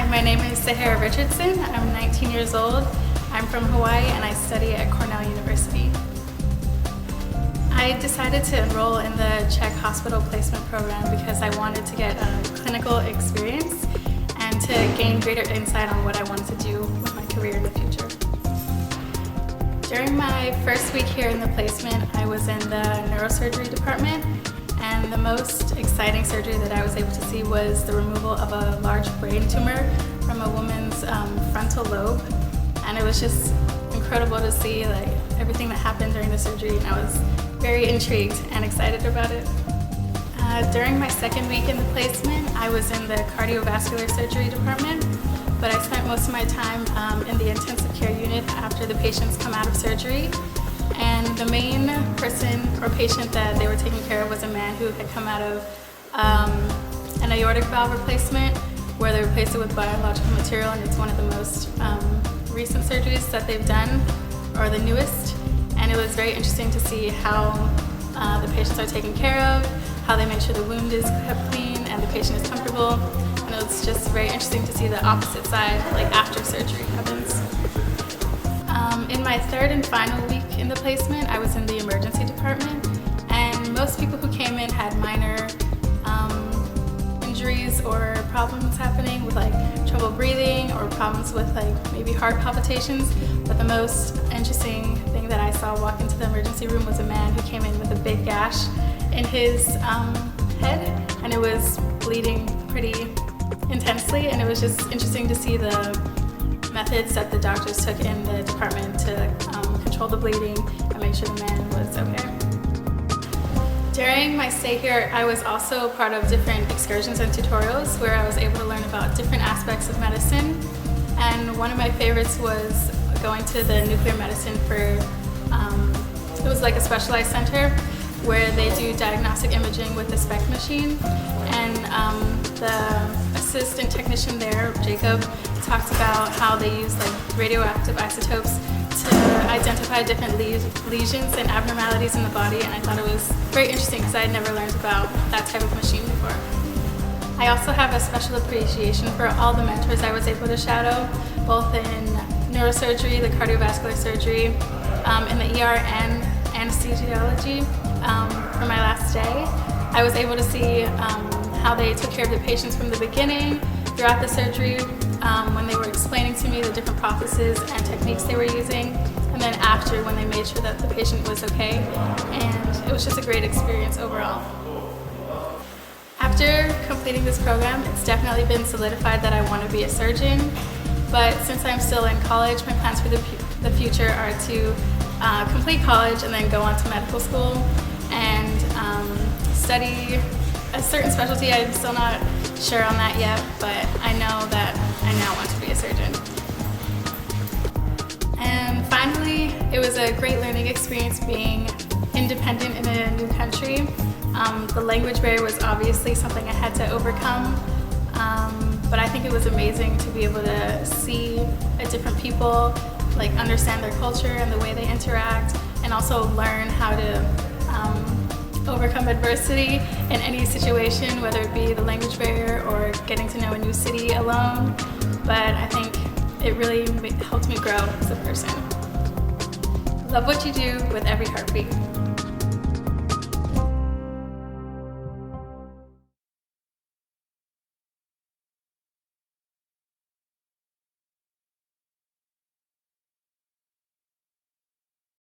Hi, my name is Sahara Richardson. I'm 19 years old. I'm from Hawaii and I study at Cornell University. I decided to enroll in the Czech Hospital Placement Program because I wanted to get a clinical experience and to gain greater insight on what I wanted to do with my career in the future. During my first week here in the placement, I was in the Neurosurgery department, and the most exciting surgery that I was able to see was the removal of a large brain tumor from a woman's frontal lobe. And it was just incredible to see everything that happened during the surgery, and I was very intrigued and excited about it. During my second week in the placement, I was in the Cardiovascular surgery department, but I spent most of my time in the intensive care unit after the patients come out of surgery. And the main person or patient that they were taking care of was a man who had come out of an aortic valve replacement, where they replaced it with biological material, and it's one of the most recent surgeries that they've done, or the newest. And it was very interesting to see how the patients are taken care of, how they make sure the wound is kept clean and the patient is comfortable. And it was just very interesting to see the opposite side, after surgery happens. In my third and final week in the placement, I was in the emergency department, and most people who came in had minor injuries or problems happening with trouble breathing or problems with maybe heart palpitations. But the most interesting thing that I saw walk into the emergency room was a man who came in with a big gash in his head, and it was bleeding pretty intensely, and it was just interesting to see the methods that the doctors took in the department to control the bleeding and make sure the man was okay. During my stay here, I was also part of different excursions and tutorials where I was able to learn about different aspects of medicine. And one of my favorites was going to the nuclear medicine it was like a specialized center where they do diagnostic imaging with the SPECT machine. And the assistant technician there, Jacob, talked about how they use radioactive isotopes to identify different lesions and abnormalities in the body, and I thought it was very interesting because I had never learned about that type of machine before. I also have a special appreciation for all the mentors I was able to shadow, both in neurosurgery, the cardiovascular surgery, in the ER and anesthesiology. For my last day, I was able to see how they took care of the patients from the beginning, throughout the surgery, when they were explaining to me the different processes and techniques they were using, and then after when they made sure that the patient was okay. And it was just a great experience overall. After completing this program, it's definitely been solidified that I want to be a surgeon, but since I'm still in college, my plans for the future are to complete college and then go on to medical school and study a certain specialty. I'm still not sure on that yet, but I know that I now want to be a surgeon. And finally, it was a great learning experience being independent in a new country. The language barrier was obviously something I had to overcome, but I think it was amazing to be able to see different people, understand their culture and the way they interact, and also learn how to overcome adversity in any situation, whether it be the language barrier or getting to know a new city alone. But I think it really helped me grow as a person. Love what you do with every heartbeat.